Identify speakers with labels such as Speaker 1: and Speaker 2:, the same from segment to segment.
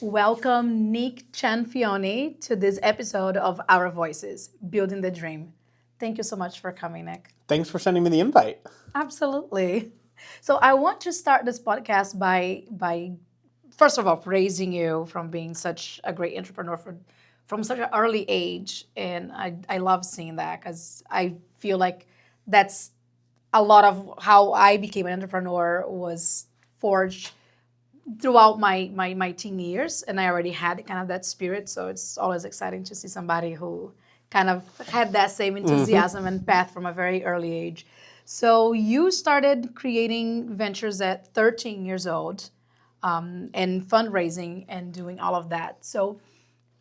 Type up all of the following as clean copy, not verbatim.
Speaker 1: Welcome, Nick Cianfione, to this episode of Our Voices, Building the Dream. Thank you so much for coming, Nick.
Speaker 2: Thanks for sending me the invite.
Speaker 1: Absolutely. So I want to start this podcast by first of all praising you from being such a great entrepreneur from such an early age, and I love seeing that because I feel like that's a lot of how I became an entrepreneur was forged throughout my teen years, and I already had kind of that spirit. So it's always exciting to see somebody who kind of had that same enthusiasm and path from a very early age. So you started creating ventures at 13 years old, and fundraising and doing all of that. So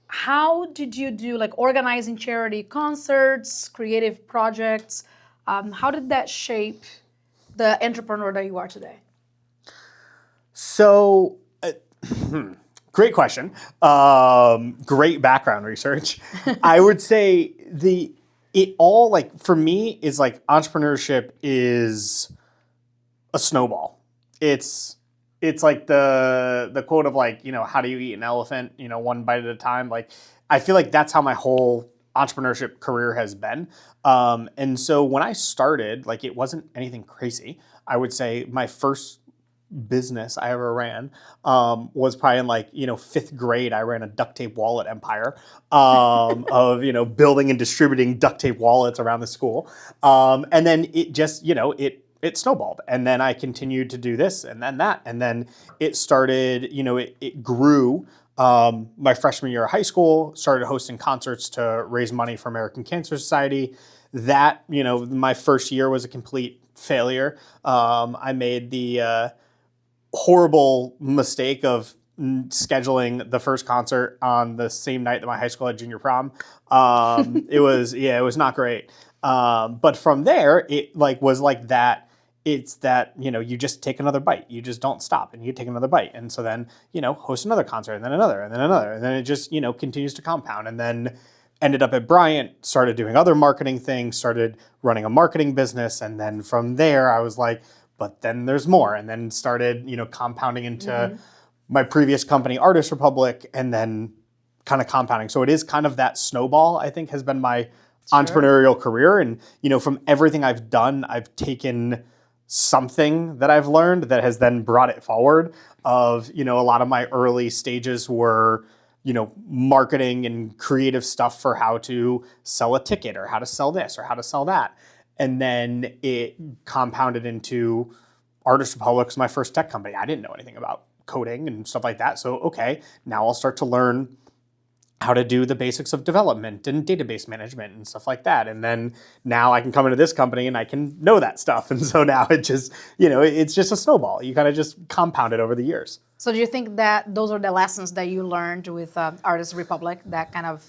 Speaker 1: how did you do like organizing charity concerts, creative projects? How did that shape the entrepreneur that you are today?
Speaker 2: So, great question. Great background research. I would say it all like for me is like entrepreneurship is a snowball. It's like the quote of like, how do you eat an elephant, one bite at a time. Like I feel like that's how my whole entrepreneurship career has been. And so when I started, like it wasn't anything crazy. I would say my first business I ever ran was probably in like, fifth grade. I ran a duct tape wallet empire of, building and distributing duct tape wallets around the school. And then it just, it snowballed. And then I continued to do this and then that. And then it started, it grew. My freshman year of high school, started hosting concerts to raise money for American Cancer Society. That, my first year was a complete failure. I made the horrible mistake of scheduling the first concert on the same night that my high school had junior prom. It was not great. But from there, it was like that. It's that, you just take another bite. You just don't stop and you take another bite. And so then, host another concert and then another and then another. And then it just, continues to compound. And then ended up at Bryant, started doing other marketing things, started running a marketing business. And then from there, I was like, but then there's more. And then started, compounding into my previous company, Artist Republic, and then kind of compounding. So it is kind of that snowball, I think, has been my entrepreneurial career. And, from everything I've done, I've taken something that I've learned that has then brought it forward of, a lot of my early stages were, marketing and creative stuff for how to sell a ticket or how to sell this or how to sell that. And then it compounded into Artist Republic was my first tech company. I didn't know anything about coding and stuff like that. So, okay, now I'll start to learn how to do the basics of development and database management and stuff like that. And then now I can come into this company and I can know that stuff. And so now it just, it's just a snowball. You kind of just compound it over the years.
Speaker 1: So do you think that those are the lessons that you learned with Artist Republic that kind of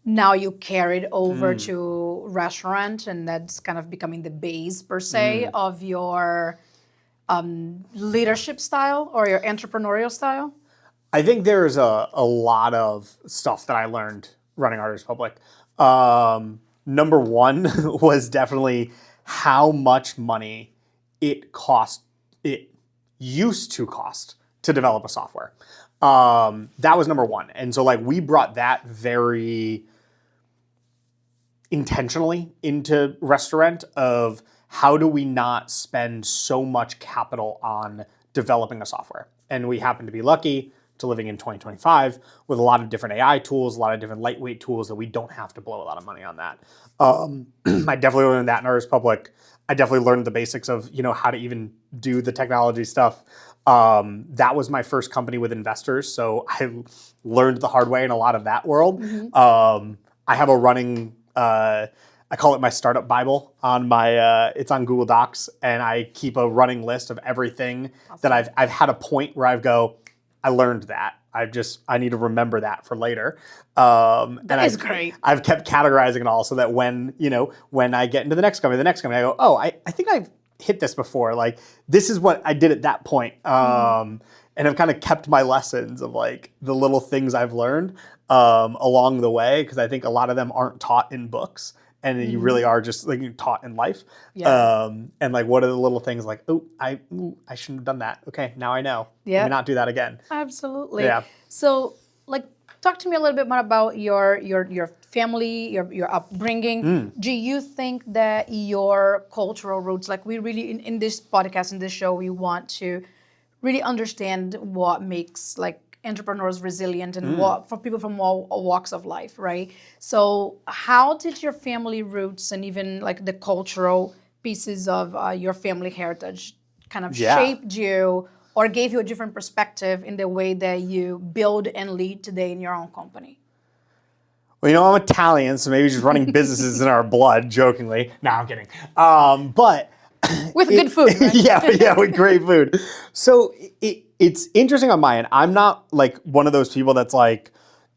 Speaker 1: now you carried over to RestauRent, and that's kind of becoming the base per se of your leadership style or your entrepreneurial style?
Speaker 2: I think there's a lot of stuff that I learned running Artist Republic. Number one was definitely how much money it used to cost to develop a software. That was number one. And so we brought that very intentionally into RestauRent of how do we not spend so much capital on developing a software. And we happen to be lucky to living in 2025 with a lot of different AI tools, a lot of different lightweight tools that we don't have to blow a lot of money on that. I definitely learned that in Artist Republic. I definitely learned the basics of, how to even do the technology stuff. That was my first company with investors. So I learned the hard way in a lot of that world. I have a running, I call it my startup Bible on my, it's on Google Docs, and I keep a running list of everything that I've had a point where I go, I learned that. I need to remember that for later.
Speaker 1: That is great.
Speaker 2: I've kept categorizing it all so that when I get into the next company, I go, oh, I think I've hit this before. Like, this is what I did at that point. And I've kind of kept my lessons of like the little things I've learned along the way, because I think a lot of them aren't taught in books. and you really are just like you're taught in life.
Speaker 1: Yeah.
Speaker 2: And like, what are the little things like, oh, I shouldn't have done that. Okay, now I know. Let
Speaker 1: Yeah.
Speaker 2: me not do that again.
Speaker 1: Absolutely.
Speaker 2: Yeah.
Speaker 1: So, like, talk to me a little bit more about your family, your upbringing. Do you think that your cultural roots, like we really in this podcast, in this show, we want to really understand what makes like entrepreneurs resilient and what for people from all walks of life, right? So, how did your family roots and even like the cultural pieces of your family heritage kind of
Speaker 2: Yeah.
Speaker 1: shaped you or gave you a different perspective in the way that you build and lead today in your own company?
Speaker 2: Well, you know, I'm Italian, so maybe just running businesses in our blood, jokingly. No, I'm kidding. But
Speaker 1: With good food, right?
Speaker 2: yeah, with great food. So it's interesting on my end. I'm not like one of those people that's like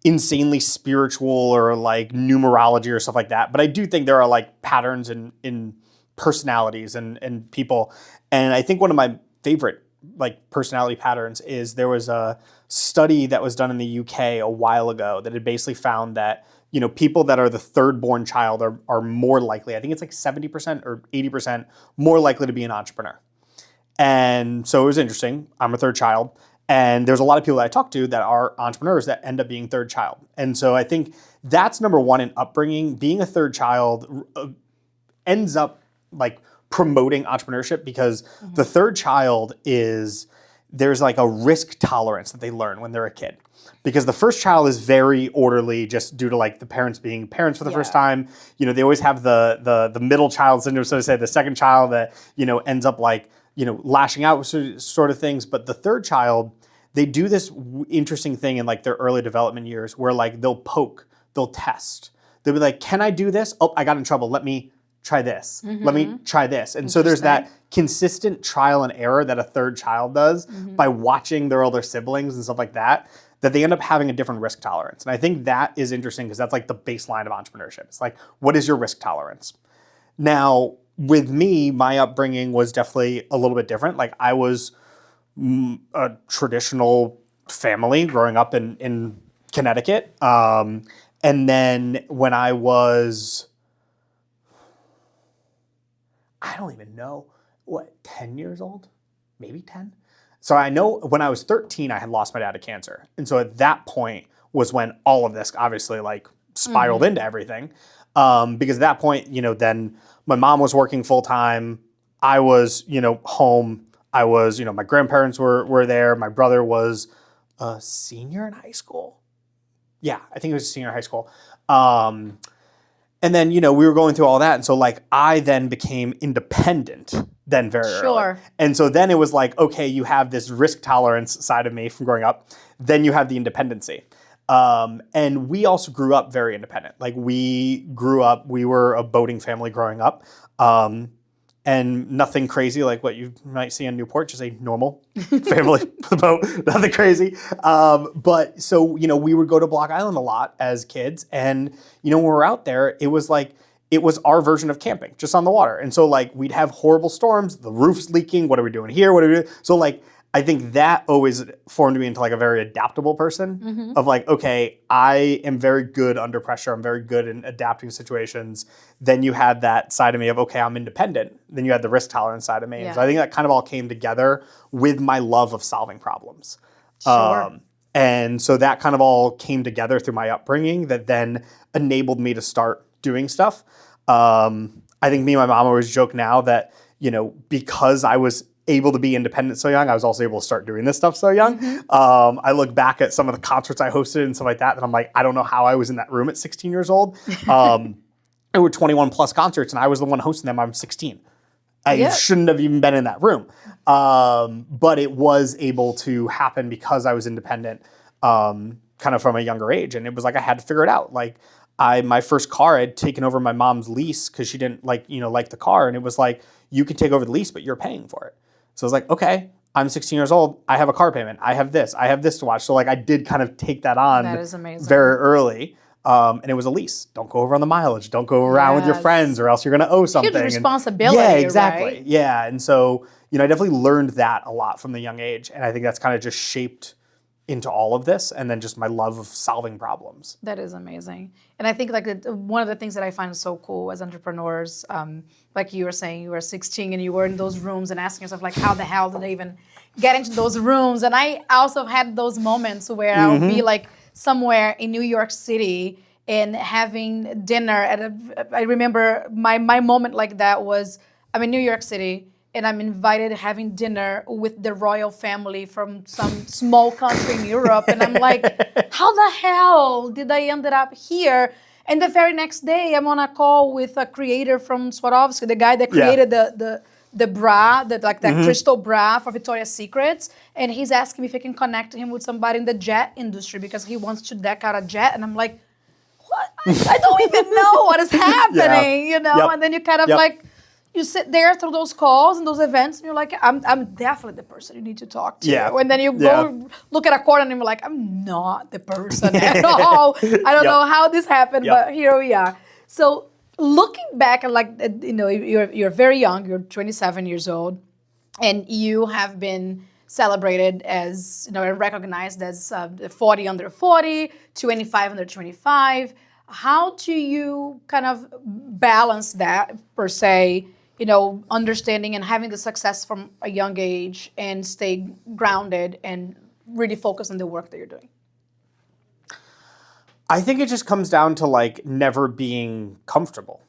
Speaker 2: insanely spiritual or like numerology or stuff like that. But I do think there are like patterns in personalities and people. And I think one of my favorite like personality patterns is there was a study that was done in the UK a while ago that had basically found that, you know, people that are the third born child are more likely, I think it's like 70% or 80% more likely to be an entrepreneur. And so it was interesting. I'm a third child. And there's a lot of people that I talk to that are entrepreneurs that end up being third child. And so I think that's number one in upbringing. Being a third child ends up like promoting entrepreneurship because the third child there's like a risk tolerance that they learn when they're a kid. Because the first child is very orderly just due to like the parents being parents for the first time. You know, they always have the middle child syndrome, so to say, the second child that, you know, ends up like, you know, lashing out sort of things. But the third child, they do this interesting thing in like their early development years where like they'll poke, they'll test. They'll be like, can I do this? Oh, I got in trouble. Let me try this. Let me try this. And so there's that consistent trial and error that a third child does by watching their older siblings and stuff like that, that they end up having a different risk tolerance. And I think that is interesting because that's like the baseline of entrepreneurship. It's like, what is your risk tolerance? Now, with me, my upbringing was definitely a little bit different. Like I was a traditional family growing up in Connecticut. And then when I was, I don't even know, 10 years old? Maybe 10? So I know when I was 13, I had lost my dad to cancer. And so at that point was when all of this obviously like spiraled into everything. Because at that point, you know, then my mom was working full time. I was, you know, home. I was, you know, my grandparents were there. My brother was a senior in high school. Yeah, I think he was a senior in high school. And then, you know, we were going through all that. And so like I then became independent then very early. And so then it was like, okay, you have this risk tolerance side of me from growing up. Then you have the independency. And we also grew up very independent. Like we were a boating family growing up. And nothing crazy like what you might see in Newport, just a normal family with a boat, nothing crazy. But so, you know, we would go to Block Island a lot as kids. And, you know, when we were out there, it was our version of camping, just on the water. And so like we'd have horrible storms, the roof's leaking, what are we doing here? What are we doing? So like, I think that always formed me into like a very adaptable person of like, okay, I am very good under pressure. I'm very good in adapting situations. Then you had that side of me of, okay, I'm independent. Then you had the risk tolerance side of me. And so I think that kind of all came together with my love of solving problems. And so that kind of all came together through my upbringing that then enabled me to start doing stuff. I think me and my mom always joke now that, you know, because I was able to be independent so young, I was also able to start doing this stuff so young. I look back at some of the concerts I hosted and stuff like that, and I'm like, I don't know how I was in that room at 16 years old. There were 21 plus concerts, and I was the one hosting them. I'm 16. I shouldn't have even been in that room. But it was able to happen because I was independent, kind of from a younger age. And it was like I had to figure it out. Like my first car, I'd taken over my mom's lease because she didn't like the car. And it was like, you can take over the lease, but you're paying for it. So I was like, okay, I'm 16 years old. I have a car payment. I have this to watch. So like I did kind of take that on very early. And it was a lease. Don't go over on the mileage. Don't go around with your friends or else you're going to owe something.
Speaker 1: Huge responsibility,
Speaker 2: yeah, exactly.
Speaker 1: Right?
Speaker 2: Yeah. And so, you know, I definitely learned that a lot from the young age. And I think that's kind of just shaped into all of this, and then just my love of solving problems.
Speaker 1: That is amazing. And I think like one of the things that I find so cool as entrepreneurs, like you were saying, you were 16 and you were in those rooms and asking yourself like, how the hell did I even get into those rooms? And I also had those moments where I'll be like somewhere in New York City and having dinner I remember my moment like that was I'm in New York City and I'm invited having dinner with the royal family from some small country in Europe. And I'm like, how the hell did I ended up here? And the very next day, I'm on a call with a creator from Swarovski, the guy that created the bra, that crystal bra for Victoria's Secrets. And he's asking me if I can connect him with somebody in the jet industry because he wants to deck out a jet. And I'm like, what? I don't even know what is happening, you know? And then you kind of like, you sit there through those calls and those events, and you're like, I'm definitely the person you need to talk to.
Speaker 2: Yeah.
Speaker 1: And then you go look at a corner and you're like, I'm not the person at all. I don't know how this happened, but here we are. So looking back at you're very young, you're 27 years old, and you have been celebrated as, and recognized as 40 under 40, 25 under 25. How do you kind of balance that, per se, understanding and having the success from a young age and stay grounded and really focus on the work that you're doing?
Speaker 2: I think it just comes down to like never being comfortable.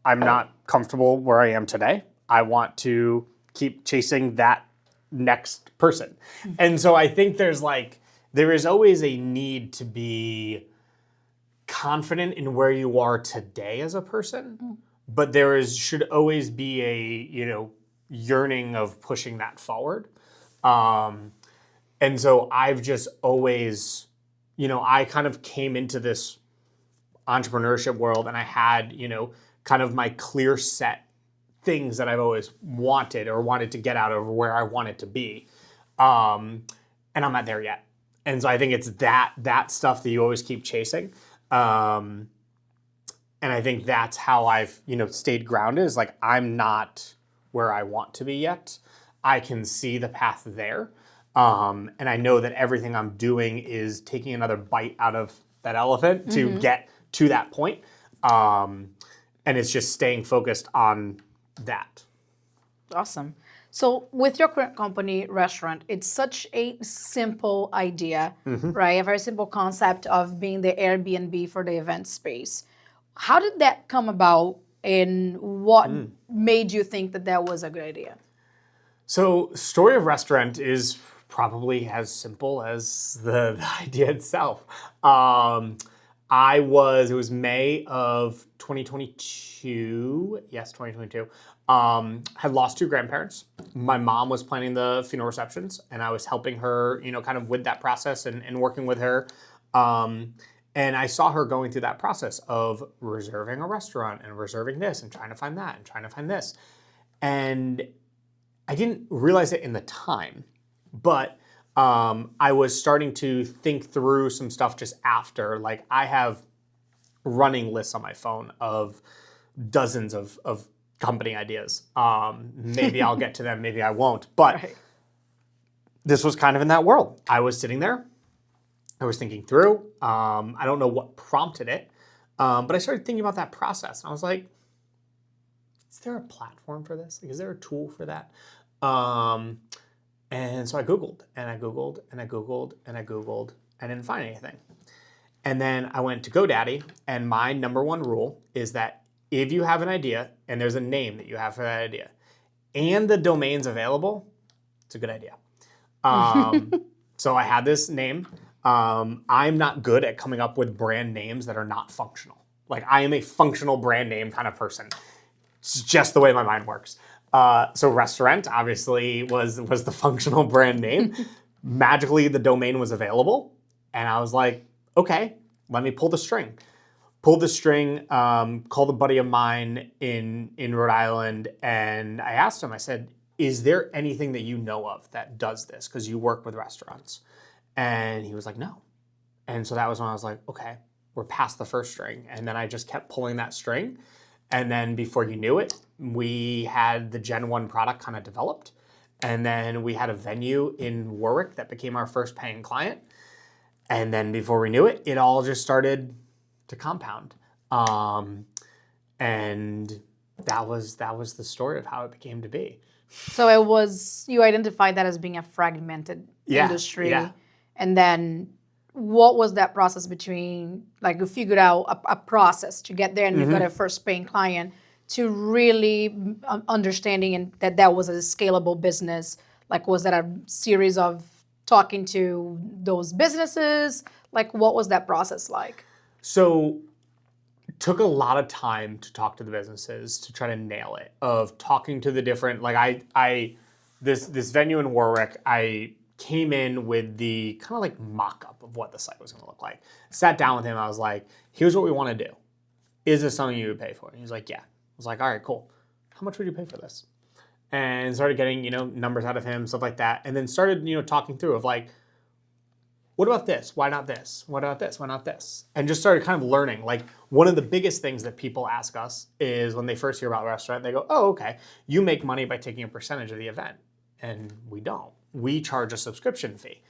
Speaker 2: I'm not comfortable where I am today. I want to keep chasing that next person. And so I think there is always a need to be confident in where you are today as a person, but should always be a, yearning of pushing that forward. And so I've just always, I kind of came into this entrepreneurship world and I had, kind of my clear set things that I've always wanted to get out of where I wanted to be. And I'm not there yet. And so I think it's that stuff that you always keep chasing. And I think that's how I've, stayed grounded, is like, I'm not where I want to be yet. I can see the path there. And I know that everything I'm doing is taking another bite out of that elephant to get to that point. And it's just staying focused on that.
Speaker 1: Awesome. So with your current company, RestauRent, it's such a simple idea, right? A very simple concept of being the Airbnb for the event space. How did that come about, and what made you think that was a good idea?
Speaker 2: So story of RestauRent is probably as simple as the idea itself. It was May of 2022. Yes, 2022. Had lost two grandparents. My mom was planning the funeral receptions, and I was helping her, kind of with that process and working with her. And I saw her going through that process of reserving a restaurant and reserving this and trying to find that and trying to find this. And I didn't realize it in the time, but I was starting to think through some stuff just after. Like, I have running lists on my phone of dozens of company ideas. Maybe I'll get to them, maybe I won't. But this was kind of in that world. I was sitting there. I was thinking through. I don't know what prompted it, but I started thinking about that process. And I was like, is there a platform for this? Like, is there a tool for that? And so I Googled and I Googled and I Googled and I Googled and didn't find anything. And then I went to GoDaddy, and my number one rule is that if you have an idea and there's a name that you have for that idea and the domain's available, it's a good idea. So I had this name. I'm not good at coming up with brand names that are not functional. Like, I am a functional brand name kind of person. It's just the way my mind works. So RestauRent obviously was the functional brand name. Magically, the domain was available. And I was like, okay, let me pull the string. Pulled the string, called a buddy of mine in Rhode Island, and I asked him, I said, is there anything that you know of that does this? Because you work with restaurants. And he was like, no. And so that was when I was like, okay, we're past the first string. And then I just kept pulling that string. And then before you knew it, we had the Gen 1 product kind of developed. And then we had a venue in Warwick that became our first paying client. And then before we knew it, it all just started to compound. And that was the story of how it became to be.
Speaker 1: So you identified that as being a fragmented industry.
Speaker 2: Yeah.
Speaker 1: And then what was that process between, like you figured out a process to get there and you got a first paying client to really understanding that was a scalable business? Like, was that a series of talking to those businesses? Like, what was that process like?
Speaker 2: So took a lot of time to talk to the businesses to try to nail it, of talking to the different, like this venue in Warwick, I came in with the kind of like mock-up of what the site was going to look like. Sat down with him. I was like, here's what we want to do. Is this something you would pay for? And he's like, yeah. I was like, all right, cool. How much would you pay for this? And started getting, numbers out of him, stuff like that. And then started, talking through of like, what about this? Why not this? What about this? Why not this? And just started kind of learning. Like, one of the biggest things that people ask us is when they first hear about RestauRent, they go, oh, okay, you make money by taking a percentage of the event. And we don't. We charge a subscription fee.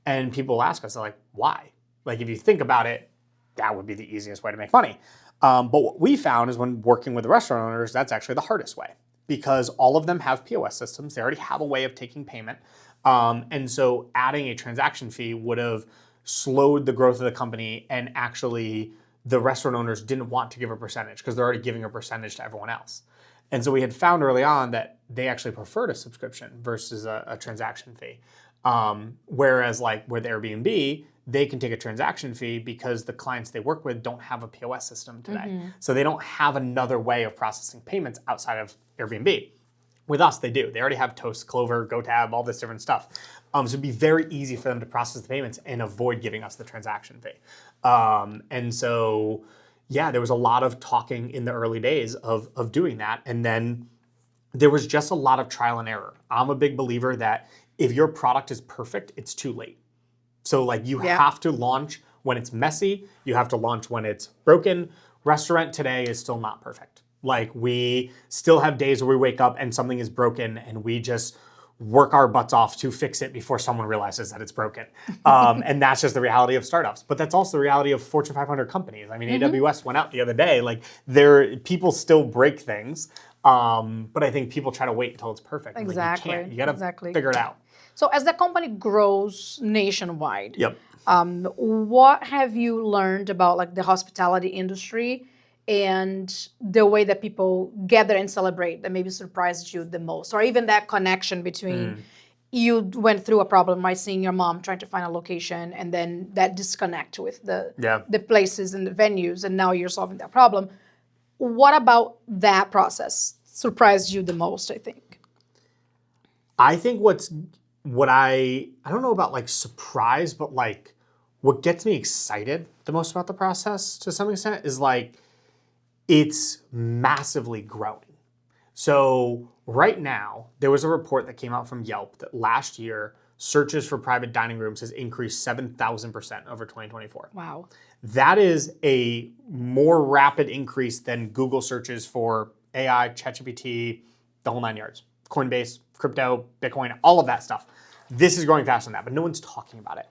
Speaker 2: And people ask us, they're like, why? Like, if you think about it, that would be the easiest way to make money. But what we found is when working with the restaurant owners, that's actually the hardest way, because all of them have POS systems. They already have a way of taking payment. And so adding a transaction fee would have slowed the growth of the company, and actually the restaurant owners didn't want to give a percentage because they're already giving a percentage to everyone else. And so we had found early on that they actually preferred a subscription versus a transaction fee. Whereas like with Airbnb, they can take a transaction fee because the clients they work with don't have a POS system today. So they don't have another way of processing payments outside of Airbnb. With us, they do. They already have Toast, Clover, GoTab, all this different stuff. So it'd be very easy for them to process the payments and avoid giving us the transaction fee. And so, yeah, there was a lot of talking in the early days of doing that. And then there was just a lot of trial and error. I'm a big believer that if your product is perfect, it's too late. So like you have to launch when it's messy. You have to launch when it's broken. RestauRent today is still not perfect. Like, we still have days where we wake up and something is broken and we just work our butts off to fix it before someone realizes that it's broken. And that's just the reality of startups. But that's also the reality of Fortune 500 companies. I mean, AWS went out the other day. Like, people still break things. But I think people try to wait until it's perfect.
Speaker 1: Exactly.
Speaker 2: Like, you can't. You got to figure it out.
Speaker 1: So as the company grows nationwide,
Speaker 2: Yep.
Speaker 1: What have you learned about like the hospitality industry and the way that people gather and celebrate that maybe surprised you the most? Or even that connection between you went through a problem, right? Seeing your mom trying to find a location, and then that disconnect with the places and the venues, and now you're solving that problem. What about that process surprised you the most, I think?
Speaker 2: I think what I don't know about like surprise, but like what gets me excited the most about the process to some extent is like it's massively growing. So right now, there was a report that came out from Yelp that last year, searches for private dining rooms has increased 7,000% over 2024.
Speaker 1: Wow.
Speaker 2: That is a more rapid increase than Google searches for AI, ChatGPT, the whole 9 yards. Coinbase, crypto, Bitcoin, all of that stuff. This is growing faster than that, but no one's talking about it.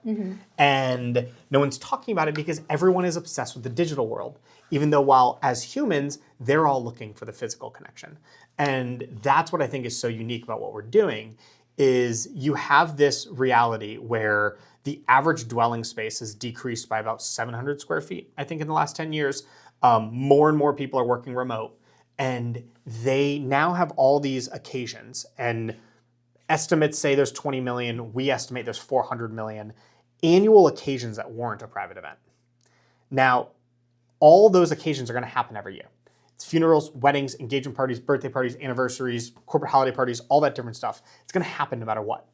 Speaker 2: And no one's talking about it because everyone is obsessed with the digital world, even though while as humans, they're all looking for the physical connection. And that's what I think is so unique about what we're doing is you have this reality where the average dwelling space has decreased by about 700 square feet, I think in the last 10 years. More and more people are working remote, and they now have all these occasions, and estimates say there's 20 million. We estimate there's 400 million annual occasions that warrant a private event. Now, all those occasions are going to happen every year. It's funerals, weddings, engagement parties, birthday parties, anniversaries, corporate holiday parties, all that different stuff. It's going to happen no matter what.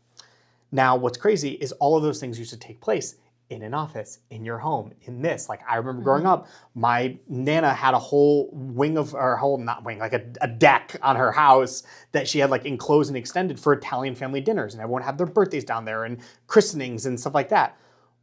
Speaker 2: Now, what's crazy is all of those things used to take place in an office, in your home, in this. Like, I remember growing up, my Nana had a whole wing of, or whole, not wing, like a deck on her house that she had like enclosed and extended for Italian family dinners, and everyone had their birthdays down there and christenings and stuff like that.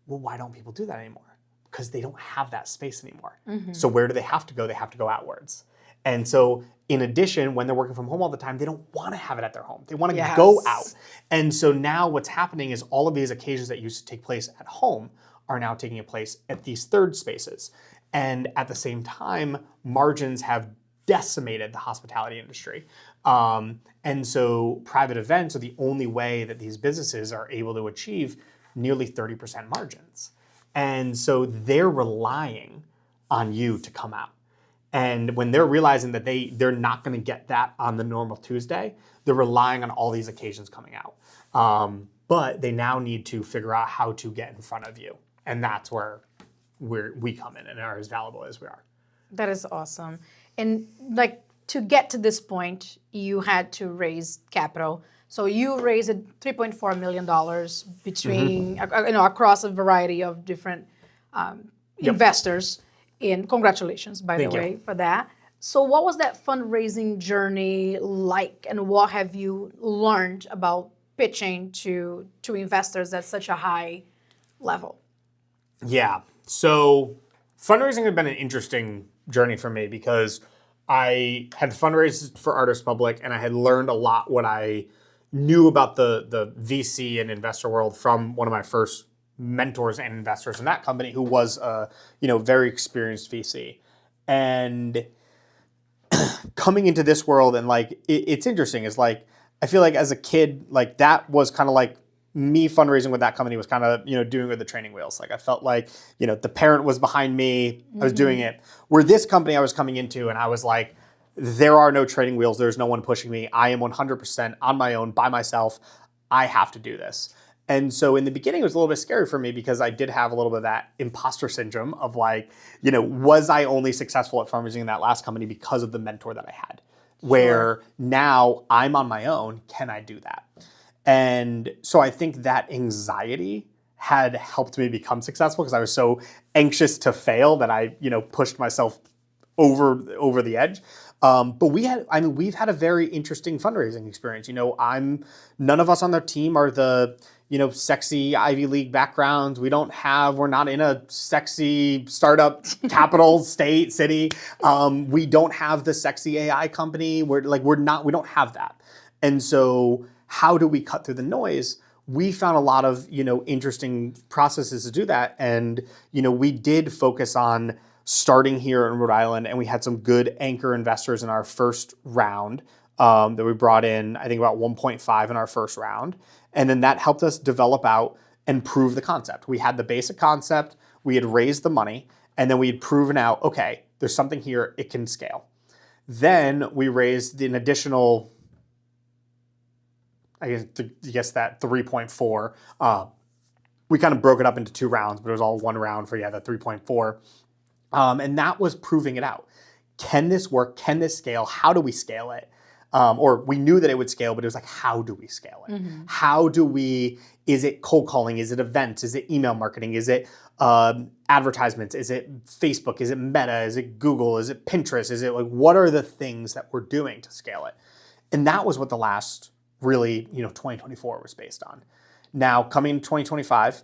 Speaker 2: Well, why don't people do that anymore? Because they don't have that space anymore. So where do they have to go? They have to go outwards. And so In addition, when they're working from home all the time, they don't want to have it at their home. They want to go out. And so now what's happening is all of these occasions that used to take place at home are now taking place at these third spaces. And at the same time, margins have decimated the hospitality industry. And so private events are the only way that these businesses are able to achieve nearly 30% margins. And so they're relying on you to come out. And when they're realizing that they're not going to get that on the normal Tuesday, they're relying on all these occasions coming out. But they now need to figure out how to get in front of you. And that's where we come in and are as valuable as we are.
Speaker 1: That is awesome. And like to get to this point, you had to raise capital. So you raised $3.4 million between, across a variety of different investors. And congratulations, by the way, for that. So what was that fundraising journey like, and what have you learned about pitching to investors at such a high level?
Speaker 2: Yeah. So fundraising had been an interesting journey for me because I had fundraised for Artist Public and I had learned a lot what I knew about the VC and investor world from one of my first mentors and investors in that company, who was a very experienced VC. And coming into this world and like it's interesting is like I feel like as a kid, like that was kind of like me fundraising with that company was kind of doing with the training wheels. Like I felt like the parent was behind me, I was doing it. Where this company I was coming into and I was like, there are no training wheels, there's no one pushing me, I am 100% on my own by myself, I have to do this. And so in the beginning, it was a little bit scary for me because I did have a little bit of that imposter syndrome of like, was I only successful at fundraising in that last company because of the mentor that I had? Where now I'm on my own, can I do that? And so I think that anxiety had helped me become successful because I was so anxious to fail that I, pushed myself over the edge. But we've had a very interesting fundraising experience. None of us on the team are the, sexy Ivy League backgrounds. We're not in a sexy startup capital state city. We don't have the sexy AI company. We don't have that. And so how do we cut through the noise? We found a lot of, interesting processes to do that. And, we did focus on starting here in Rhode Island, and we had some good anchor investors in our first round that we brought in, I think about 1.5 in our first round. And then that helped us develop out and prove the concept. We had the basic concept, we had raised the money, and then we had proven out, okay, there's something here, it can scale. Then we raised an additional, I guess that 3.4. We kind of broke it up into two rounds, but it was all one round for, the 3.4. And that was proving it out. Can this work? Can this scale? How do we scale it? Or we knew that it would scale, but it was like, how do we scale it? Mm-hmm. Is it cold calling? Is it events? Is it email marketing? Is it advertisements? Is it Facebook? Is it Meta? Is it Google? Is it Pinterest? Is it what are the things that we're doing to scale it? And that was what the last really, 2024 was based on. Now coming to 2025,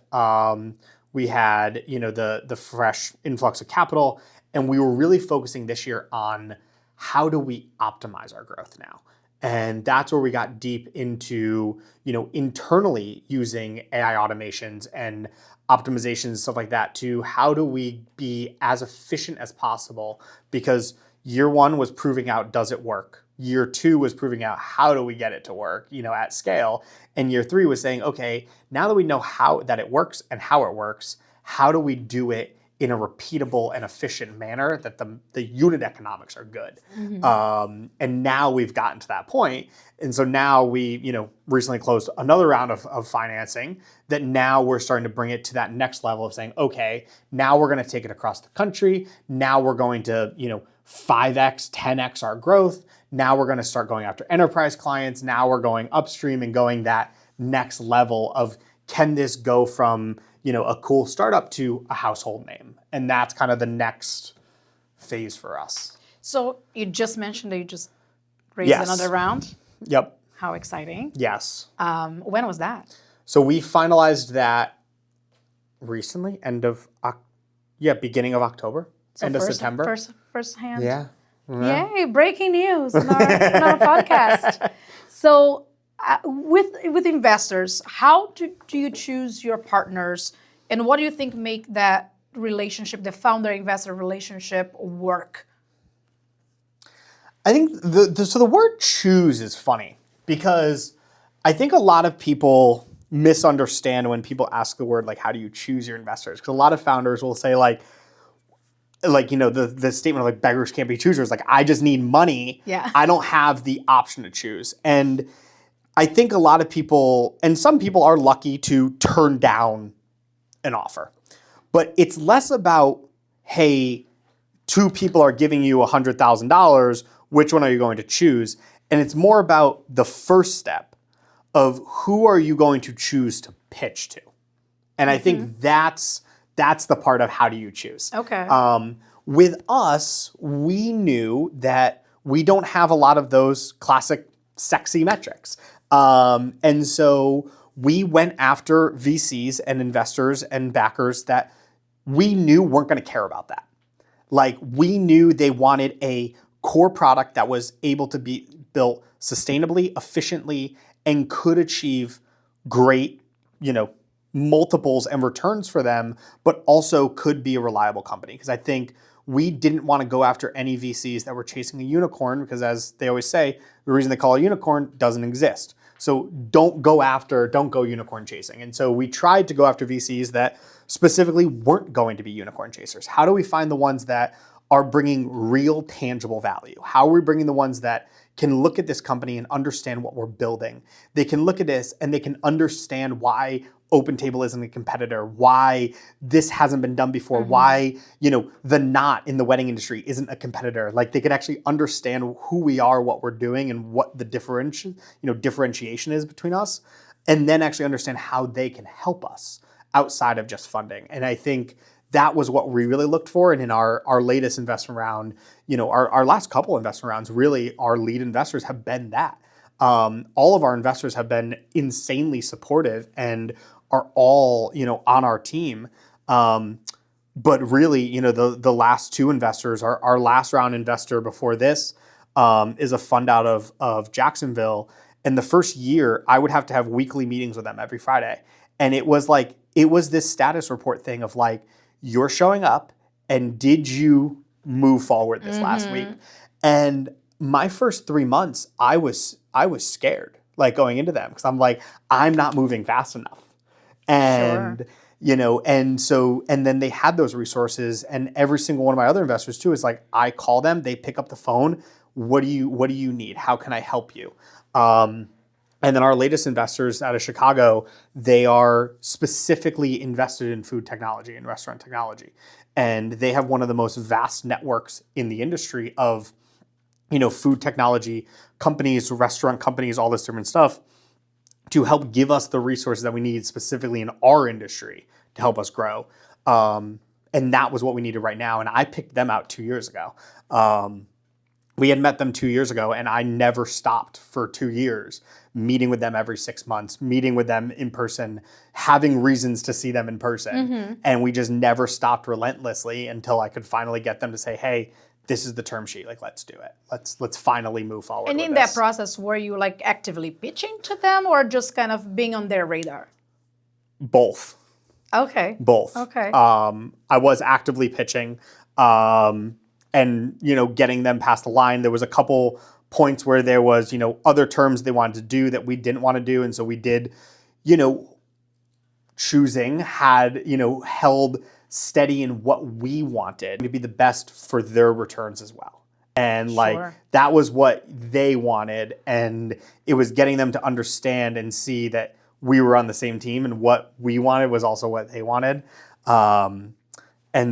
Speaker 2: we had, the fresh influx of capital, and we were really focusing this year on how do we optimize our growth now? And that's where we got deep into, internally using AI automations and optimizations and stuff like that to how do we be as efficient as possible? Because year one was proving out, does it work? Year two was proving out, how do we get it to work, at scale? And year three was saying, okay, now that we know how that it works and how it works, how do we do it in a repeatable and efficient manner that the unit economics are good? Mm-hmm. And now we've gotten to that point. And so now we, recently closed another round of financing that now we're starting to bring it to that next level of saying, okay, now we're going to take it across the country. Now we're going to, 5x, 10x our growth. Now we're going to start going after enterprise clients. Now we're going upstream and going that next level of, can this go from, a cool startup to a household name? And that's kind of the next phase for us.
Speaker 1: So you just mentioned that you just raised another round?
Speaker 2: Yep.
Speaker 1: How exciting.
Speaker 2: Yes.
Speaker 1: When was that?
Speaker 2: So we finalized that recently, beginning of October,
Speaker 1: So
Speaker 2: end of September.
Speaker 1: First hand? Yay, breaking news in our podcast. So, with investors, how do you choose your partners, and what do you think make that relationship, the founder-investor relationship, work?
Speaker 2: I think so the word choose is funny because I think a lot of people misunderstand when people ask the word, like, how do you choose your investors? Because a lot of founders will say like the statement of like beggars can't be choosers. Like, I just need money.
Speaker 1: Yeah.
Speaker 2: I don't have the option to choose. And I think a lot of people, and some people are lucky to turn down an offer, but it's less about, hey, two people are giving you $100,000, which one are you going to choose? And it's more about the first step of who are you going to choose to pitch to? And I think that's the part of how do you choose.
Speaker 1: Okay.
Speaker 2: With us, we knew that we don't have a lot of those classic sexy metrics. And so we went after VCs and investors and backers that we knew weren't going to care about that. Like, we knew they wanted a core product that was able to be built sustainably, efficiently, and could achieve great, multiples and returns for them, but also could be a reliable company. Because I think we didn't want to go after any VCs that were chasing a unicorn, because as they always say, the reason they call it a unicorn doesn't exist. So don't go unicorn chasing. And so we tried to go after VCs that specifically weren't going to be unicorn chasers. How do we find the ones that are bringing real tangible value? How are we bringing the ones that can look at this company and understand what we're building? They can look at this and they can understand why OpenTable isn't a competitor, why this hasn't been done before, why, the knot in the wedding industry isn't a competitor. Like, they could actually understand who we are, what we're doing, and what the differentiation is between us, and then actually understand how they can help us outside of just funding. And I think that was what we really looked for. And in our latest investment round, our last couple investment rounds, really our lead investors have been that. All of our investors have been insanely supportive and are all, on our team. But really, the last two investors, our last round investor before this is a fund out of Jacksonville. And the first year, I would have to have weekly meetings with them every Friday. And it was this status report thing of like, you're showing up, and did you move forward this last week? And my first 3 months, I was scared, like, going into them, because I'm like, I'm not moving fast enough. And and then they had those resources, and every single one of my other investors too is like, I call them, they pick up the phone. What do you need? How can I help you? And then our latest investors out of Chicago, they are specifically invested in food technology and restaurant technology. And they have one of the most vast networks in the industry of, food technology companies, restaurant companies, all this different stuff, to help give us the resources that we need specifically in our industry to help us grow. And that was what we needed right now. And I picked them out 2 years ago. We had met them 2 years ago, and I never stopped for 2 years, meeting with them every 6 months, meeting with them in person, having reasons to see them in person. And we just never stopped relentlessly until I could finally get them to say, hey, this is the term sheet. Like, let's do it. Let's finally move forward.
Speaker 1: And in that process, were you like actively pitching to them, or just kind of being on their radar?
Speaker 2: Both.
Speaker 1: Okay.
Speaker 2: Both.
Speaker 1: Okay.
Speaker 2: I was actively pitching. And, getting them past the line. There was a couple points where there was, other terms they wanted to do that we didn't want to do. And so we did, choosing had, held steady in what we wanted to be the best for their returns as well. And that was what they wanted. And it was getting them to understand and see that we were on the same team, and what we wanted was also what they wanted. And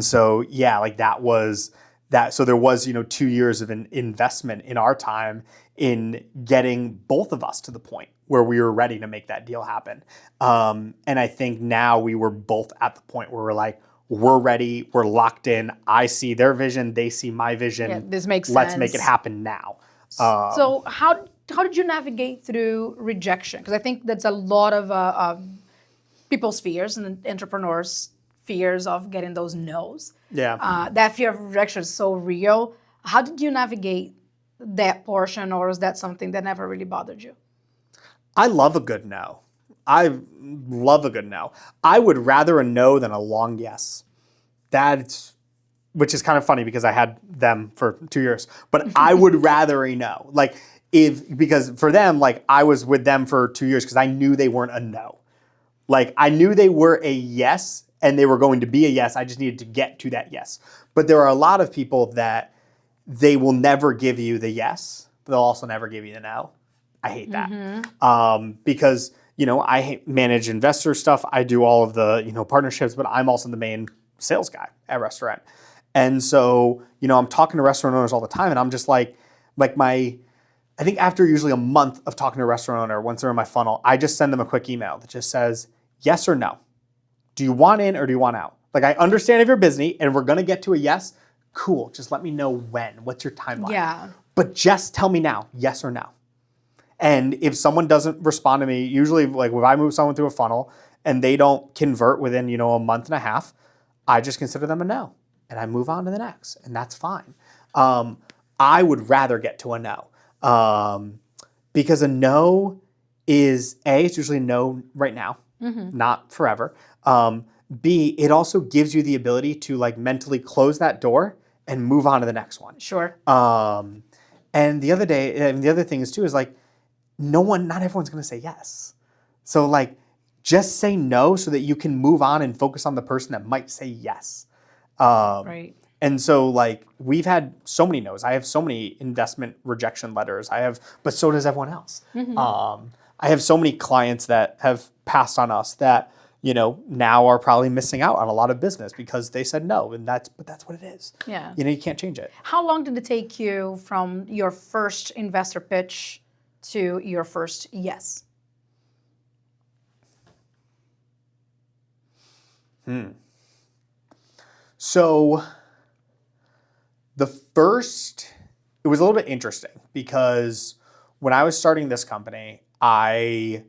Speaker 2: so, that was that. So there was, 2 years of an investment in our time in getting both of us to the point where we were ready to make that deal happen. And I think now we were both at the point where we're like, we're ready, we're locked in. I see their vision, they see my vision.
Speaker 1: Yeah, this makes sense.
Speaker 2: Let's make it happen now.
Speaker 1: So how did you navigate through rejection? Because I think that's a lot of people's fears and entrepreneurs' fears of getting those no's.
Speaker 2: Yeah.
Speaker 1: That fear of rejection is so real. How did you navigate that portion, or is that something that never really bothered you?
Speaker 2: I love a good no. I love a good no. I would rather a no than a long yes. That's, which is kind of funny because I had them for 2 years, but I would rather a no. Like because for them, like I was with them for 2 years because I knew they weren't a no. Like I knew they were a yes and they were going to be a yes. I just needed to get to that yes. But there are a lot of people that they will never give you the yes, but they'll also never give you the no. I hate that. Because, I manage investor stuff. I do all of the, partnerships, but I'm also the main sales guy at RestauRent. And so, I'm talking to restaurant owners all the time and I'm just I think after usually a month of talking to a restaurant owner, once they're in my funnel, I just send them a quick email that just says, yes or no. Do you want in or do you want out? Like, I understand if you're busy and we're going to get to a yes, cool. Just let me know when. What's your timeline?
Speaker 1: Yeah.
Speaker 2: But just tell me now, yes or no. And if someone doesn't respond to me, usually like if I move someone through a funnel and they don't convert within, a month and a half, I just consider them a no and I move on to the next, and that's fine. I would rather get to a no because a no is it's usually no right now, not forever. B, it also gives you the ability to like mentally close that door and move on to the next one.
Speaker 1: Sure.
Speaker 2: And the other thing is too is like not everyone's going to say yes. So like just say no so that you can move on and focus on the person that might say yes.
Speaker 1: Right.
Speaker 2: And so like we've had so many no's. I have so many investment rejection letters. But so does everyone else. I have so many clients that have passed on us that, now are probably missing out on a lot of business because they said no. But that's what it is.
Speaker 1: Yeah.
Speaker 2: You can't change it.
Speaker 1: How long did it take you from your first investor pitch to your first yes?
Speaker 2: So it was a little bit interesting because when I was starting this company, I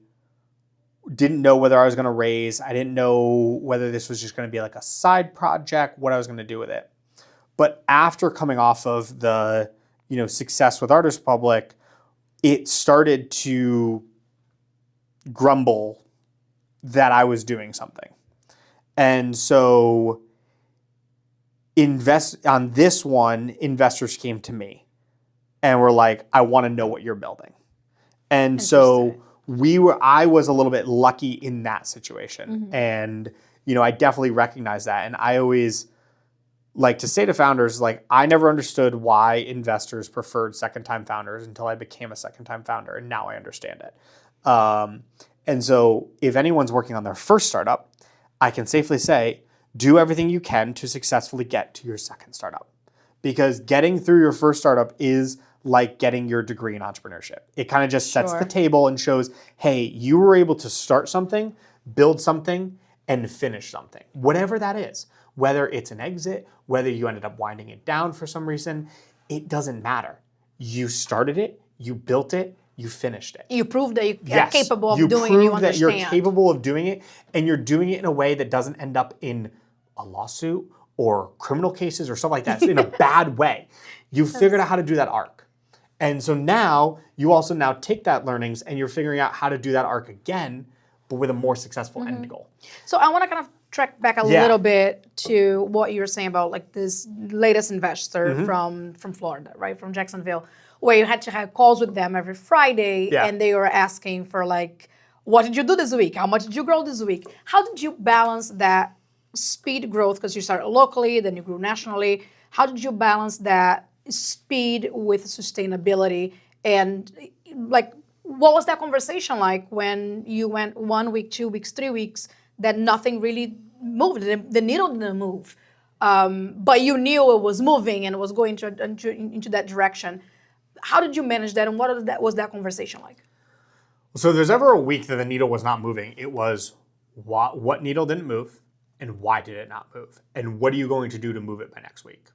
Speaker 2: didn't know whether I was going to raise. I didn't know whether this was just going to be like a side project, what I was going to do with it. But after coming off of the, success with Artist Republic, it started to grumble that I was doing something. And so on this one, investors came to me and were like, I want to know what you're building. And so I was a little bit lucky in that situation. And, I definitely recognize that. And I always like to say to founders, like, I never understood why investors preferred second-time founders until I became a second-time founder. And now I understand it. And so if anyone's working on their first startup, I can safely say, do everything you can to successfully get to your second startup. Because getting through your first startup is like getting your degree in entrepreneurship. It kind of just sets the table and shows, hey, you were able to start something, build something, and finish something. Whatever that is. Whether it's an exit, whether you ended up winding it down for some reason, it doesn't matter. You started it, you built it, you finished it.
Speaker 1: You proved that you're capable of doing it, you understand.
Speaker 2: That you're capable of doing it, and you're doing it in a way that doesn't end up in a lawsuit or criminal cases or stuff like that. It's in a bad way. You figured out how to do that arc. And so now, you also now take that learnings and you're figuring out how to do that arc again, but with a more successful end goal.
Speaker 1: So I want to kind of track back a little bit to what you were saying about like this latest investor from Florida, right? From Jacksonville, where you had to have calls with them every Friday and they were asking for like, what did you do this week? How much did you grow this week? How did you balance that speed growth? Because you started locally, then you grew nationally. How did you balance that speed with sustainability? And like, what was that conversation like when you went 1 week, 2 weeks, 3 weeks, that nothing really moved? The needle didn't move, but you knew it was moving and it was going into that direction. How did you manage that, and what was that conversation like?
Speaker 2: So if there's ever a week that the needle was not moving, it was what needle didn't move and why did it not move? And what are you going to do to move it by next week?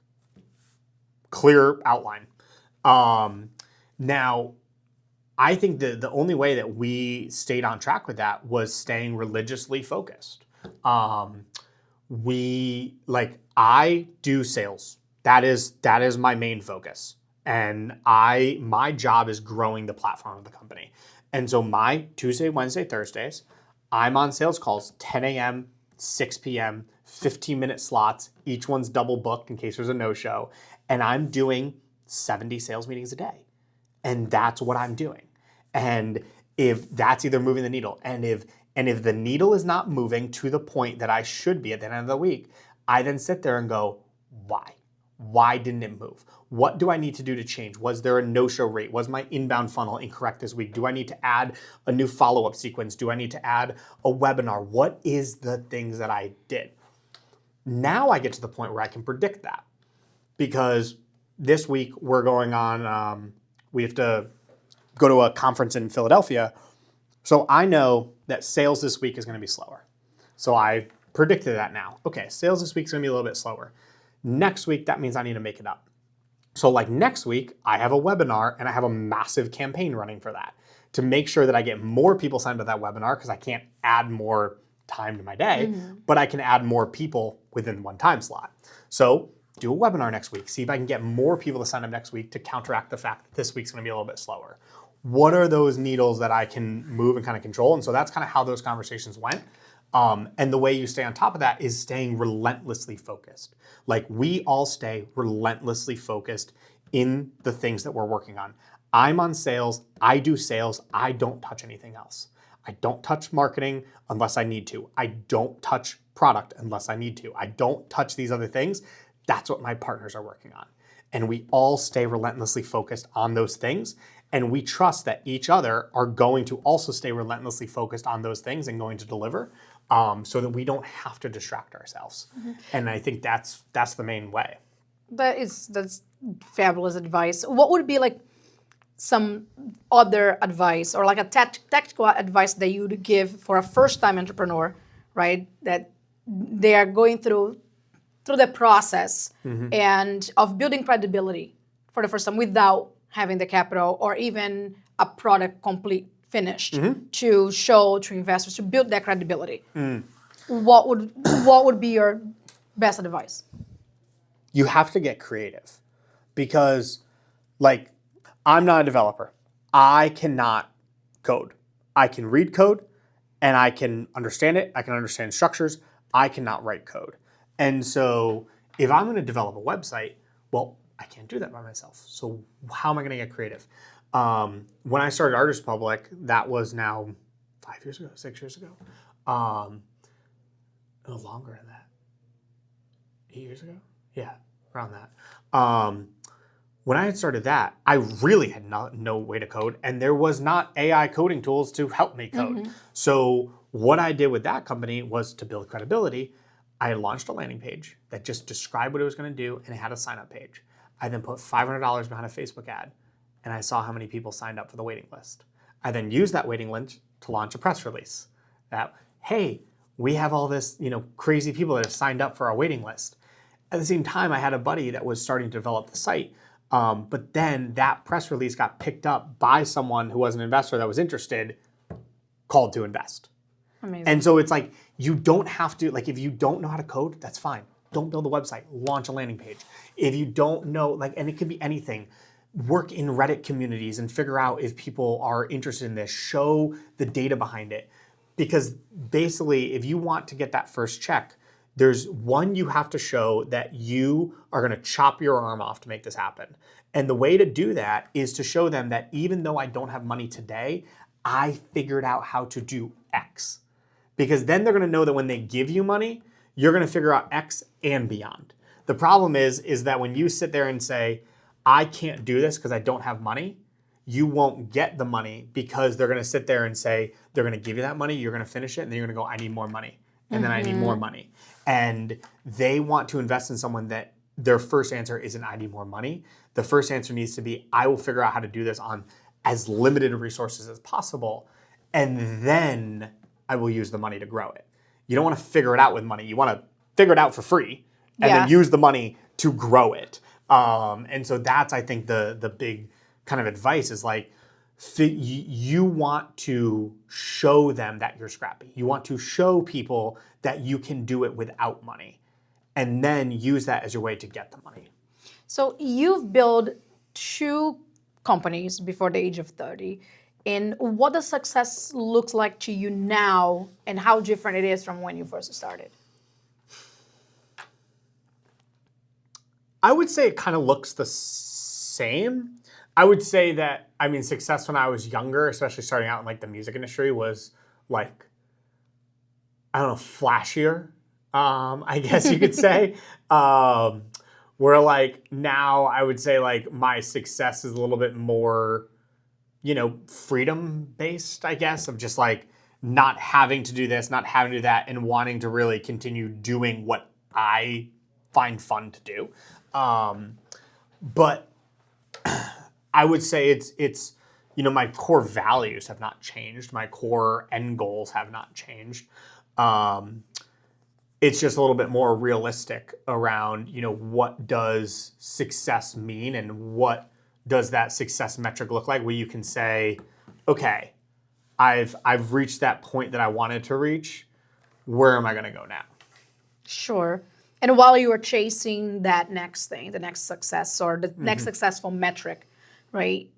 Speaker 2: Clear outline. Now, I think the only way that we stayed on track with that was staying religiously focused. I do sales That is my main focus. And my job is growing the platform of the company. And so my Tuesday, Wednesday, Thursdays, I'm on sales calls 10 a.m., 6 p.m., 15-minute slots. Each one's double booked in case there's a no-show. And I'm doing 70 sales meetings a day. And that's what I'm doing. And if that's either moving the needle, and if the needle is not moving to the point that I should be at the end of the week, I then sit there and go, why? Why didn't it move? What do I need to do to change? Was there a no-show rate? Was my inbound funnel incorrect this week? Do I need to add a new follow-up sequence? Do I need to add a webinar? What is the things that I did? Now I get to the point where I can predict that, because this week we're going on, we have to go to a conference in Philadelphia. So I know that sales this week is going to be slower. So I predicted that now. Okay, sales this week is going to be a little bit slower. Next week, that means I need to make it up. So like next week, I have a webinar and I have a massive campaign running for that to make sure that I get more people signed up to that webinar, because I can't add more time to my day, but I can add more people within one time slot. So do a webinar next week, see if I can get more people to sign up next week to counteract the fact that this week's going to be a little bit slower. What are those needles that I can move and kind of control? And so that's kind of how those conversations went. And the way you stay on top of that is staying relentlessly focused. Like, we all stay relentlessly focused in the things that we're working on. I'm on sales, I do sales, I don't touch anything else. I don't touch marketing unless I need to. I don't touch product unless I need to. I don't touch these other things. That's what my partners are working on. And we all stay relentlessly focused on those things. And we trust that each other are going to also stay relentlessly focused on those things and going to deliver, so that we don't have to distract ourselves. And I think that's the main way.
Speaker 1: That's fabulous advice. What would be like some other advice, or like a tactical advice that you would give for a first-time entrepreneur, right? That they are going through the process and of building credibility for the first time without having the capital or even a product complete finished to show to investors, to build that credibility. What would be your best advice?
Speaker 2: You have to get creative, because like, I'm not a developer. I cannot code. I can read code and I can understand it. I can understand structures. I cannot write code. And so if I'm going to develop a website, well, I can't do that by myself. So how am I going to get creative? When I started Artist Republic, that was now 5 years ago, 6 years ago. No longer than that. 8 years ago? Yeah, around that. When I had started that, I really had no way to code, and there was not AI coding tools to help me code. So what I did with that company was to build credibility. I launched a landing page that just described what it was going to do, and it had a sign-up page. I then put $500 behind a Facebook ad, and I saw how many people signed up for the waiting list. I then used that waiting list to launch a press release that, hey, we have all this, crazy people that have signed up for our waiting list. At the same time, I had a buddy that was starting to develop the site, but then that press release got picked up by someone who was an investor that was interested, called to invest.
Speaker 1: Amazing.
Speaker 2: And so it's like, you don't have to, like, if you don't know how to code, that's fine. Don't build a website, launch a landing page. If you don't know, and it could be anything, work in Reddit communities and figure out if people are interested in this, show the data behind it. Because basically, if you want to get that first check, there's one, you have to show that you are going to chop your arm off to make this happen. And the way to do that is to show them that even though I don't have money today, I figured out how to do X. Because then they're going to know that when they give you money, you're going to figure out X and beyond. The problem is that when you sit there and say, I can't do this because I don't have money, you won't get the money, because they're going to sit there and say, they're going to give you that money, you're going to finish it, and then you're going to go, I need more money. And then I need more money. And they want to invest in someone that their first answer isn't, I need more money. The first answer needs to be, I will figure out how to do this on as limited resources as possible, and then I will use the money to grow it. You don't want to figure it out with money. You want to figure it out for free and then use the money to grow it. And so that's, I think, the big kind of advice is like, you want to show them that you're scrappy. You want to show people that you can do it without money, and then use that as your way to get the money.
Speaker 1: So you've built 2 companies before the age of 30. And what does success looks like to you now, and how different it is from when you first started?
Speaker 2: I would say it kind of looks the same. I would say that, I mean, success when I was younger, especially starting out in like the music industry, was like, I don't know, flashier, I guess you could say. Where like now I would say like my success is a little bit more, freedom based, I guess, of just like not having to do this, not having to do that, and wanting to really continue doing what I find fun to do. But I would say it's my core values have not changed. My core end goals have not changed. It's just a little bit more realistic around, what does success mean and what does that success metric look like, where you can say, okay, I've reached that point that I wanted to reach. Where am I going to go now?
Speaker 1: Sure. And while you were chasing that next thing, the next success or the next successful metric, right?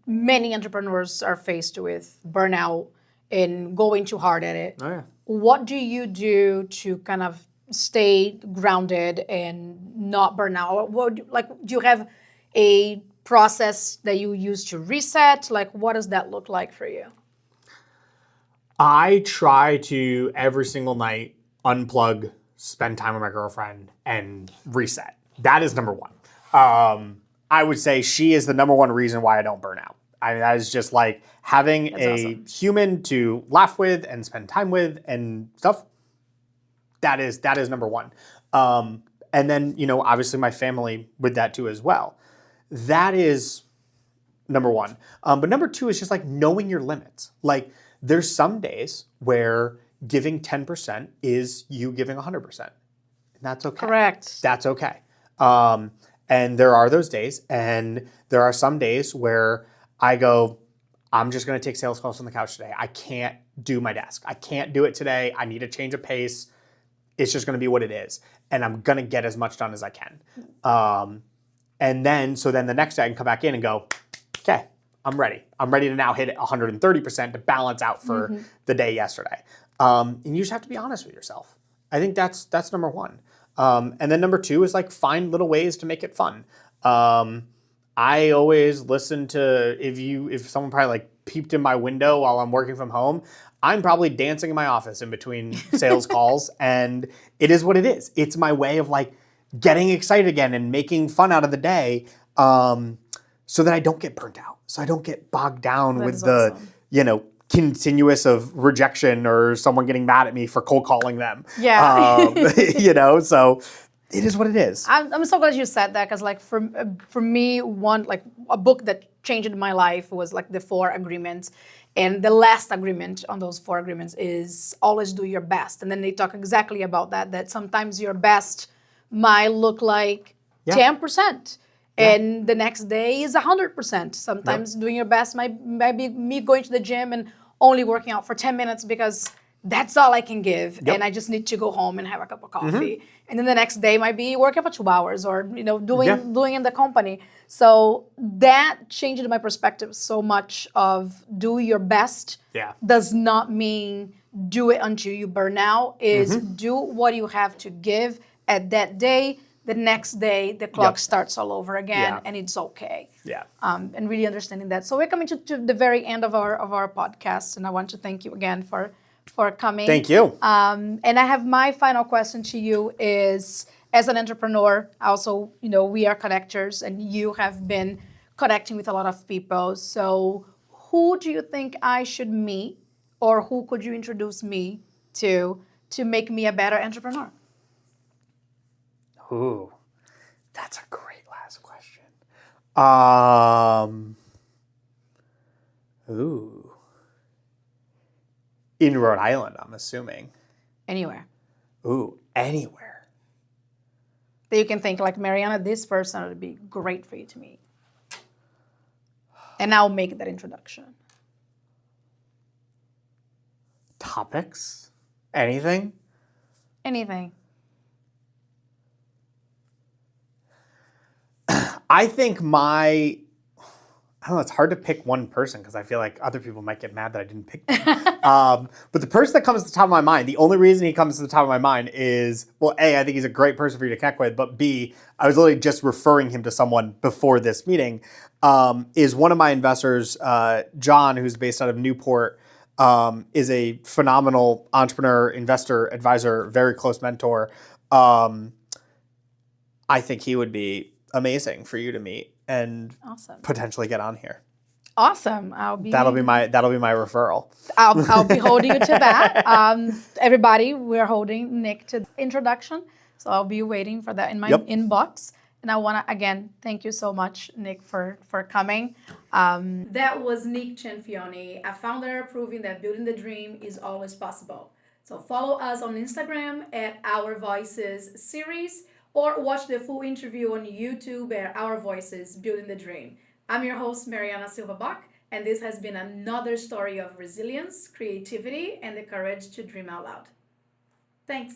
Speaker 1: Many entrepreneurs are faced with burnout and going too hard at it.
Speaker 2: Oh, yeah.
Speaker 1: What do you do to kind of stay grounded and not burn out? Do you have a process that you use to reset? Like, what does that look like for you?
Speaker 2: I try to every single night unplug, spend time with my girlfriend, and reset. That is number one. I would say she is the number one reason why I don't burn out. I mean, that is just like having
Speaker 1: awesome.
Speaker 2: human to laugh with and spend time with and stuff. That is number one. And then, obviously my family with that too as well. That is number one. But number two is just like knowing your limits. Like there's some days where giving 10% is you giving 100%. And that's okay.
Speaker 1: Correct.
Speaker 2: That's okay. And there are those days, and there are some days where I go, I'm just going to take sales calls on the couch today. I can't do my desk. I can't do it today. I need a change of pace. It's just going to be what it is. And I'm going to get as much done as I can. And then the next day I can come back in and go, okay, I'm ready. I'm ready to now hit 130% to balance out for the day yesterday. And you just have to be honest with yourself. I think that's number one. And then number two is like find little ways to make it fun. I always listen to if someone probably like peeped in my window while I'm working from home, I'm probably dancing in my office in between sales calls, and it is what it is. It's my way of like getting excited again and making fun out of the day, so that I don't get burnt out. So I don't get bogged down with the, awesome. Continuous of rejection or someone getting mad at me for cold calling them.
Speaker 1: Yeah.
Speaker 2: So it is what it is.
Speaker 1: I'm so glad you said that, because like for me, one like a book that changed my life was like the 4 agreements. And the last agreement on those 4 agreements is always do your best. And then they talk exactly about that sometimes your best might look like 10%. And the next day is 100%. Sometimes doing your best might be me going to the gym and only working out for 10 minutes because that's all I can give. And I just need to go home and have a cup of coffee. And then the next day might be working for 2 hours or, doing in the company. So that changed my perspective so much of do your best does not mean do it until you burn out. Is do what you have to give at that day. The next day, the clock starts all over again, and it's okay.
Speaker 2: Yeah.
Speaker 1: And really understanding that. So we're coming to the very end of our podcast, and I want to thank you again for coming.
Speaker 2: Thank you.
Speaker 1: And I have my final question to you is, as an entrepreneur, also, we are connectors, and you have been connecting with a lot of people. So who do you think I should meet, or who could you introduce me to make me a better entrepreneur?
Speaker 2: Ooh, that's a great last question. In Rhode Island, I'm assuming.
Speaker 1: Anywhere.
Speaker 2: Ooh, anywhere.
Speaker 1: That you can think like, Mariana, this person would be great for you to meet. And I'll make that introduction.
Speaker 2: Topics? Anything?
Speaker 1: Anything.
Speaker 2: I think I don't know, it's hard to pick one person because I feel like other people might get mad that I didn't pick them. But the person that comes to the top of my mind, the only reason he comes to the top of my mind is, well, A, I think he's a great person for you to connect with, but B, I was literally just referring him to someone before this meeting, is one of my investors, John, who's based out of Newport, is a phenomenal entrepreneur, investor, advisor, very close mentor. I think he would be amazing for you to meet and
Speaker 1: Awesome.
Speaker 2: potentially get on here.
Speaker 1: Awesome.
Speaker 2: That'll be my referral.
Speaker 1: I'll be holding you to that. Everybody, we're holding Nick to introduction, so I'll be waiting for that in my inbox. And I want to again thank you so much, Nick, for coming. That was Nick Cianfioni, a founder proving that building the dream is always possible. So follow us on Instagram at Our Voices Series, or watch the full interview on YouTube at Our Voices Building the Dream. I'm your host, Mariana Silva Bach, and this has been another story of resilience, creativity, and the courage to dream out loud. Thanks.